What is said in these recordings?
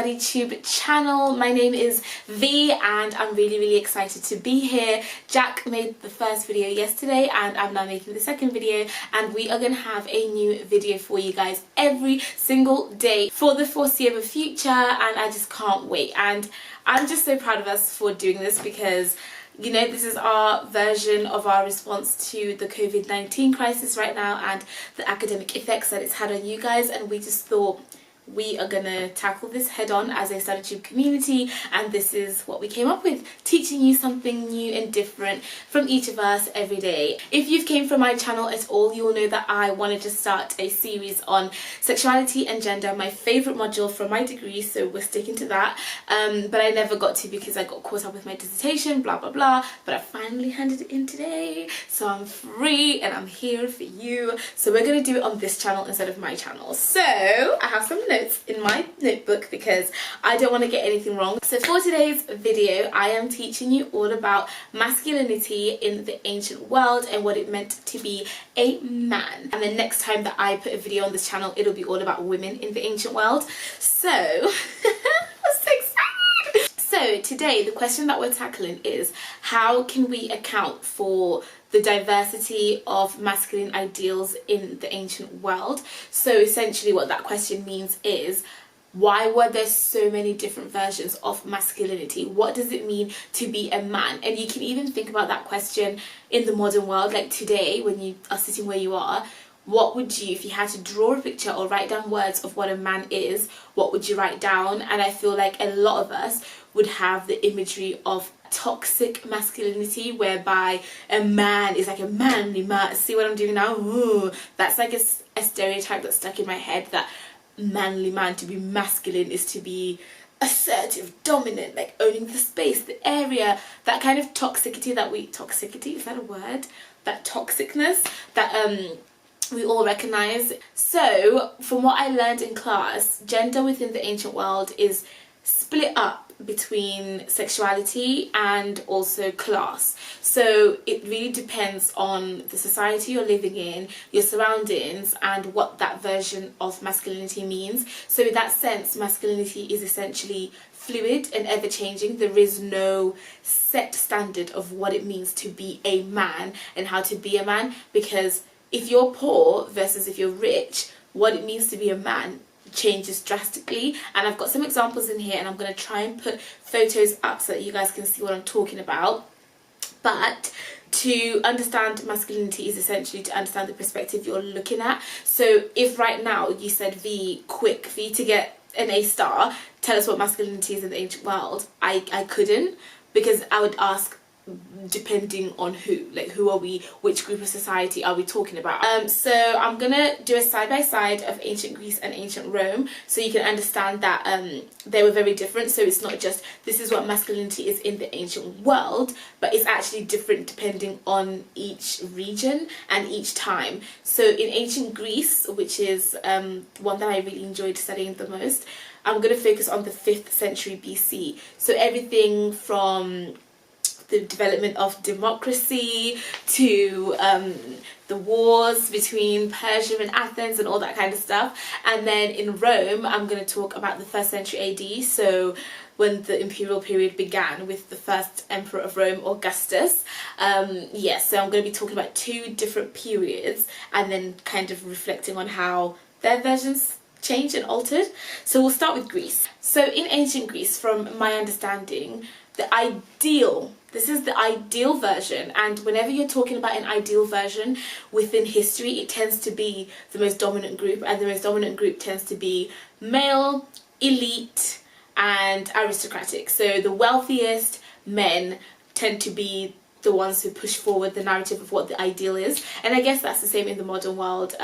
StudyTube channel. My name is V and I'm really excited to be here. Jack made the first video yesterday and I'm now making the second video, and we are going to have a new video for you guys every single day for the foreseeable future, and I just can't wait. And I'm just so proud of us for doing this because, you know, this is our version of our response to the COVID-19 crisis right now and the academic effects that it's had on you guys, and we just thought we are gonna tackle this head on as a StudyTube community, and this is what we came up with, teaching you something new and different from each of us every day. If you've came from my channel at all, you will know that I wanted to start a series on sexuality and gender, my favourite module from my degree, so we're sticking to that, but I never got to because I got caught up with my dissertation, blah blah blah, but I finally handed it in today, so I'm free and I'm here for you. So we're going to do it on this channel instead of my channel. So I have some notes in my notebook because I don't want to get anything wrong. So for today's video I am teaching you all about masculinity in the ancient world and what it meant to be a man. And the next time that I put a video on this channel, it'll be all about women in the ancient world. So I'm so excited! So today the question that we're tackling is, how can we account for the diversity of masculine ideals in the ancient world? So essentially what that question means is, why were there so many different versions of masculinity? What does it mean to be a man? And you can even think about that question in the modern world, like today when you are sitting where you are. What would you, if you had to draw a picture or write down words of what a man is, what would you write down? And I feel like a lot of us would have the imagery of toxic masculinity, whereby a man is like a manly man. See what I'm doing now? Ooh, that's like a stereotype that's stuck in my head, that manly man, to be masculine, is to be assertive, dominant, like owning the space, the area, that kind of toxicity that we, toxicity, is that a word? That toxicness that we all recognise. So from what I learned in class, gender within the ancient world is split up between sexuality and also class. So it really depends on the society you're living in, your surroundings, and what that version of masculinity means. So in that sense, masculinity is essentially fluid and ever-changing. There is no set standard of what it means to be a man and how to be a man, because if you're poor versus if you're rich, what it means to be a man changes drastically. And I've got some examples in here and I'm going to try and put photos up so that you guys can see what I'm talking about. But to understand masculinity is essentially to understand the perspective you're looking at. So if right now you said, V, quick, for you to get an A star, tell us what masculinity is in the ancient world, I couldn't, because I would ask, depending on who, like who are we, which group of society are we talking about. So I'm gonna do a side-by-side of ancient Greece and ancient Rome so you can understand that they were very different. So it's not just this is what masculinity is in the ancient world, but it's actually different depending on each region and each time. So in ancient Greece, which is one that I really enjoyed studying the most, I'm going to focus on the 5th century BC. So everything from the development of democracy to the wars between Persia and Athens and all that kind of stuff. And then in Rome, I'm going to talk about the 1st century AD, so when the imperial period began with the first emperor of Rome, Augustus. Yes, so I'm going to be talking about 2 different periods and then kind of reflecting on how their versions changed and altered. So we'll start with Greece. So in ancient Greece, from my understanding, this is the ideal version, and whenever you're talking about an ideal version within history, it tends to be the most dominant group, and the most dominant group tends to be male, elite, and aristocratic. So the wealthiest men tend to be the ones who push forward the narrative of what the ideal is, and I guess that's the same in the modern world.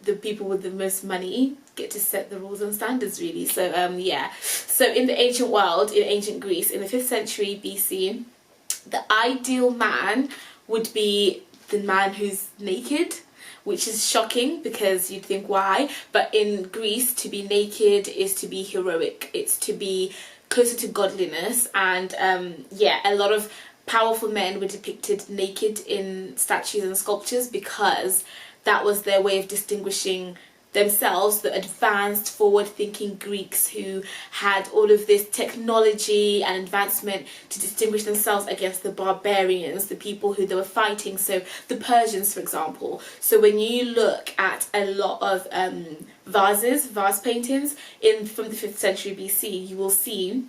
The people with the most money get to set the rules and standards, really. So yeah, so in the ancient world, in ancient Greece, in the 5th century BC, the ideal man would be the man who's naked, which is shocking because you'd think why, but in Greece to be naked is to be heroic, it's to be closer to godliness. And yeah, a lot of powerful men were depicted naked in statues and sculptures because that was their way of distinguishing themselves the advanced, forward-thinking Greeks who had all of this technology and advancement to distinguish themselves against the barbarians, the people who they were fighting. So the Persians, for example. So when you look at a lot of vase paintings from the 5th century BC, you will see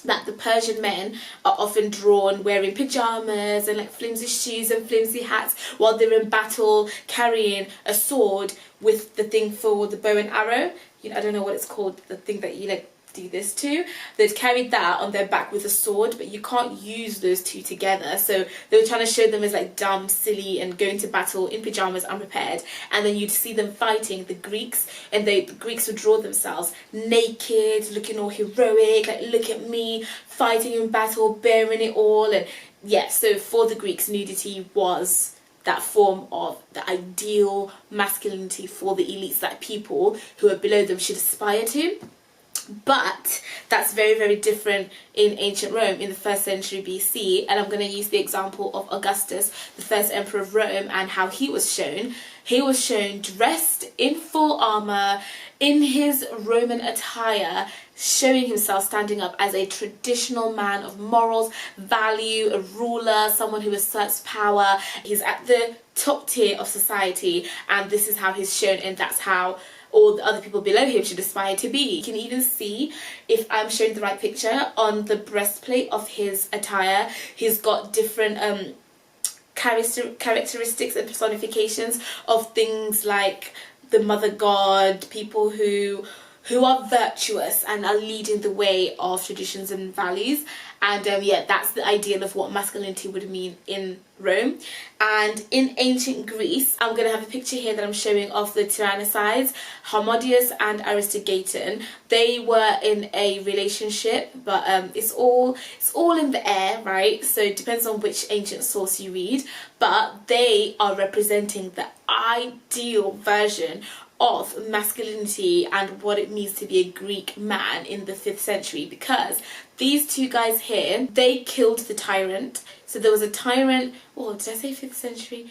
that the Persian men are often drawn wearing pyjamas and like flimsy shoes and flimsy hats while they're in battle, carrying a sword with the thing for the bow and arrow. You know, I don't know what it's called, the thing that you like do this to. They'd carried that on their back with a sword, but you can't use those two together. So they were trying to show them as like dumb, silly, and going to battle in pyjamas, unprepared. And then you'd see them fighting the Greeks, and the Greeks would draw themselves naked, looking all heroic, like, look at me fighting in battle, bearing it all. And yeah, so for the Greeks, nudity was that form of the ideal masculinity for the elites, that people who are below them should aspire to. But that's very, very different in ancient Rome in the 1st century BC. And I'm going to use the example of Augustus, the first emperor of Rome, and how he was shown. He was shown dressed in full armour, in his Roman attire, showing himself standing up as a traditional man of morals, value, a ruler, someone who asserts power. He's at the top tier of society, and this is how he's shown, and that's how all the other people below him should aspire to be. You can even see, if I'm showing the right picture, on the breastplate of his attire, he's got different characteristics and personifications of things like the mother god, people who are virtuous and are leading the way of traditions and values. And yeah, that's the ideal of what masculinity would mean in Rome. And in ancient Greece, I'm going to have a picture here that I'm showing of the Tyrannicides, Harmodius and Aristogeiton. They were in a relationship, but it's all in the air, right? So it depends on which ancient source you read. But they are representing the ideal version of masculinity and what it means to be a Greek man in the 5th century, because these two guys here, they killed the tyrant. So there was a tyrant, oh, did I say 5th century?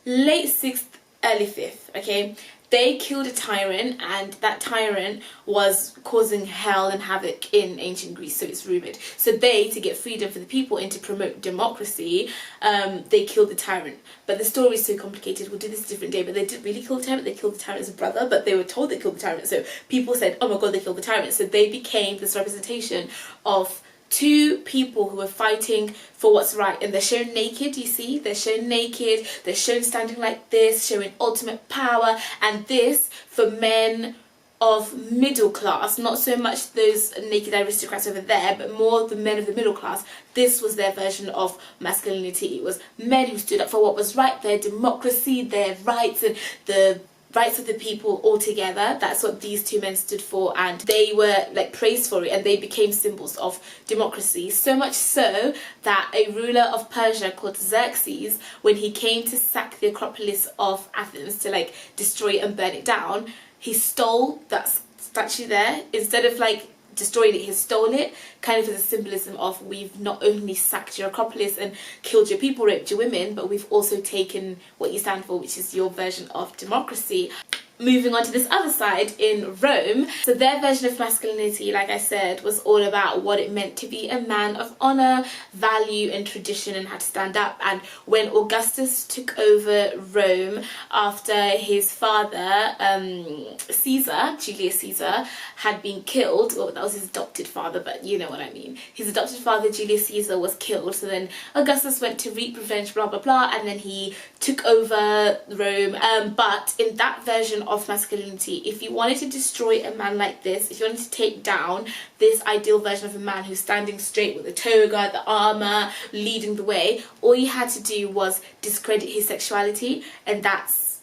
Late 6th, early 5th, okay? They killed a tyrant, and that tyrant was causing hell and havoc in ancient Greece, so it's rumoured. So they, to get freedom for the people and to promote democracy, they killed the tyrant. But the story is so complicated, we'll do this a different day, but they didn't really kill the tyrant, they killed the tyrant's brother, but they were told they killed the tyrant, so people said, oh my god, they killed the tyrant. So they became this representation of two people who were fighting for what's right, and they're shown naked, you see, they're shown naked, they're shown standing like this, showing ultimate power. And this, for men of middle class, not so much those naked aristocrats over there, but more the men of the middle class, this was their version of masculinity. It was men who stood up for what was right, their democracy, their rights, and the rights of the people all together. That's what these two men stood for, and they were like praised for it, and they became symbols of democracy. So much so that a ruler of Persia called Xerxes, when he came to sack the Acropolis of Athens, to like destroy it and burn it down, he stole that statue there. Instead of like destroyed it, he stole it, kind of as a symbolism of, we've not only sacked your Acropolis and killed your people, raped your women, but we've also taken what you stand for, which is your version of democracy. Moving on to this other side in Rome, so their version of masculinity, like I said, was all about what it meant to be a man of honour, value and tradition, and had to stand up. And when Augustus took over Rome after his father, Julius Caesar, had been killed, well, that was his adopted father, but you know what I mean. His adopted father, Julius Caesar, was killed, so then Augustus went to reap revenge, blah blah blah, and then he took over Rome. But in that version of masculinity, if you wanted to destroy a man like this, if you wanted to take down this ideal version of a man who's standing straight with the toga, the armour, leading the way, all you had to do was discredit his sexuality, and that's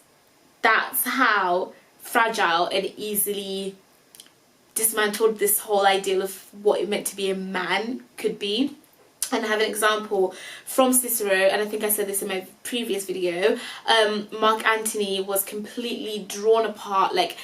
how fragile and easily dismantled this whole ideal of what it meant to be a man could be. And I have an example from Cicero, and I think I said this in my previous video. Mark Antony was completely drawn apart, like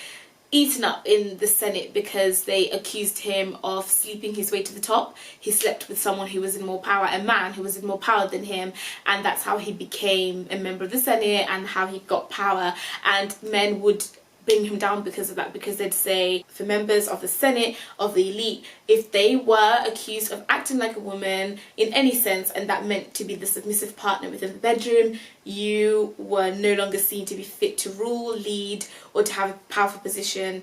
eaten up in the Senate, because they accused him of sleeping his way to the top. He slept with someone who was in more power, a man who was in more power than him, and that's how he became a member of the Senate and how he got power. And men would bring him down because of that, because they'd say for members of the Senate, of the elite, if they were accused of acting like a woman in any sense, and that meant to be the submissive partner within the bedroom, you were no longer seen to be fit to rule, lead, or to have a powerful position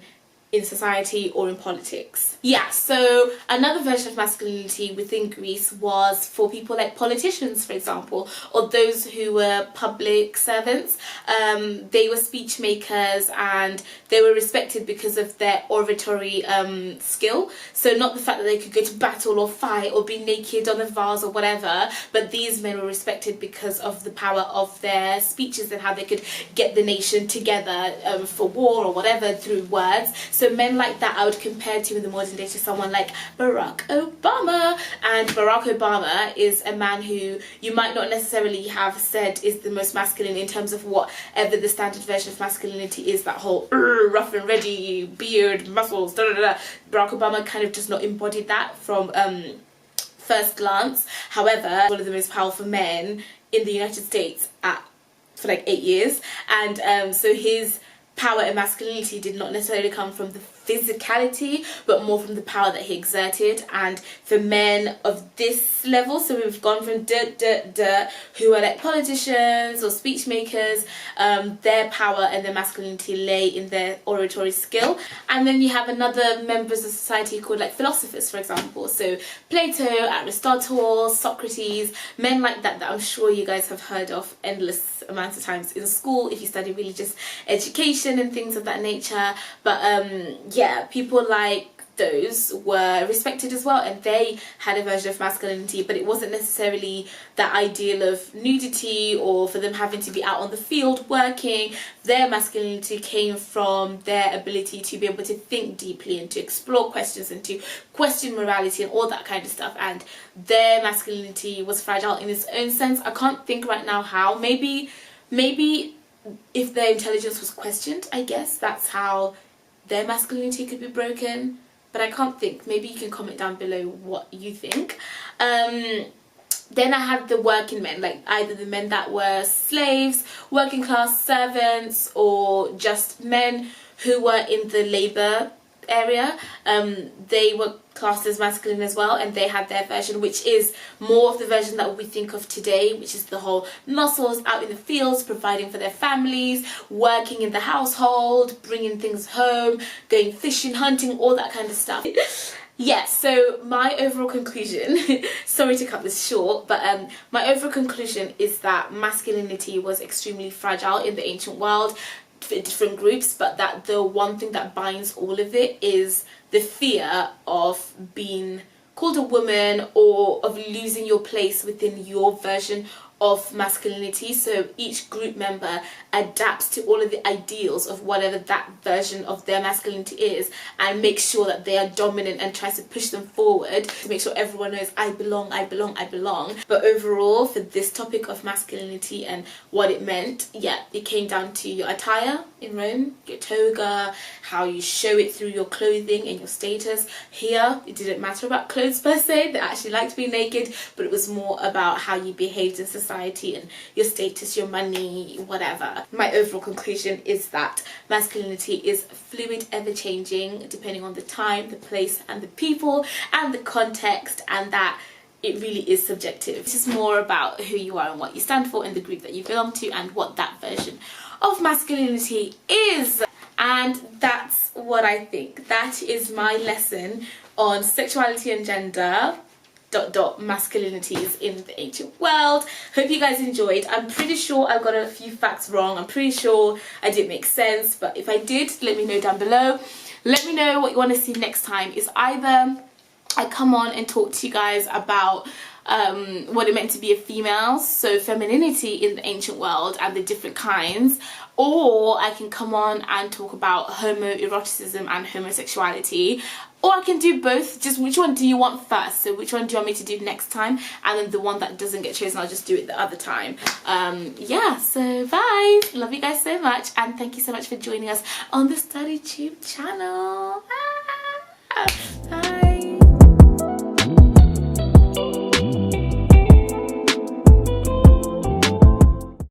in society or in politics. Yeah, so another version of masculinity within Greece was for people like politicians, for example, or those who were public servants. They were speech makers and they were respected because of their oratory skill. So not the fact that they could go to battle or fight or be naked on a vase or whatever, but these men were respected because of the power of their speeches and how they could get the nation together for war or whatever through words. So men like that I would compare to in the modern day to someone like Barack Obama. And Barack Obama is a man who you might not necessarily have said is the most masculine in terms of whatever the standard version of masculinity is, that whole rough and ready, beard, muscles, da da da. Barack Obama kind of does not embody that from first glance. However, one of the most powerful men in the United States for like 8 years, and so his power and masculinity did not necessarily come from the physicality, but more from the power that he exerted. And for men of this level, so we've gone from who are like politicians or speech makers, their power and their masculinity lay in their oratory skill. And then you have another members of society called like philosophers, for example, so Plato, Aristotle, Socrates, men like that I'm sure you guys have heard of endless amounts of times in school if you study religious education and things of that nature. But yeah, people like those were respected as well, and they had a version of masculinity, but it wasn't necessarily that ideal of nudity or for them having to be out on the field working. Their masculinity came from their ability to be able to think deeply and to explore questions and to question morality and all that kind of stuff. And their masculinity was fragile in its own sense. I can't think right now how. Maybe if their intelligence was questioned, I guess that's how their masculinity could be broken, but I can't think. Maybe you can comment down below what you think. Then I had the working men, like either the men that were slaves, working class servants, or just men who were in the labour area. They were classed as masculine as well, and they had their version, which is more of the version that we think of today, which is the whole muscles out in the fields, providing for their families, working in the household, bringing things home, going fishing, hunting, all that kind of stuff. Yeah, so my overall conclusion, sorry to cut this short, but my overall conclusion is that masculinity was extremely fragile in the ancient world for different groups, but that the one thing that binds all of it is the fear of being called a woman or of losing your place within your version of masculinity. So each group member adapts to all of the ideals of whatever that version of their masculinity is and makes sure that they are dominant and tries to push them forward to make sure everyone knows I belong, I belong, I belong. But overall, for this topic of masculinity and what it meant, yeah, it came down to your attire in Rome, your toga, how you show it through your clothing and your status. Here, it didn't matter about clothes per se, they actually liked being naked, but it was more about how you behaved in society and your status, your money, whatever. My overall conclusion is that masculinity is fluid, ever-changing, depending on the time, the place, and the people, and the context, and that it really is subjective. It's just more about who you are and what you stand for and the group that you belong to and what that version of masculinity is. And that's what I think. That is my lesson on sexuality and gender masculinities in the ancient world. Hope you guys enjoyed. I'm pretty sure I got a few facts wrong. I'm pretty sure I didn't make sense, but if I did, let me know down below. Let me know what you want to see next time. Is either I come on and talk to you guys about what it meant to be a female, so femininity in the ancient world and the different kinds, or I can come on and talk about homoeroticism and homosexuality, or I can do both. Just which one do you want first? So which one do you want me to do next time, and then the one that doesn't get chosen I'll just do it the other time. Yeah, so bye, love you guys so much, and thank you so much for joining us on the StudyTube channel.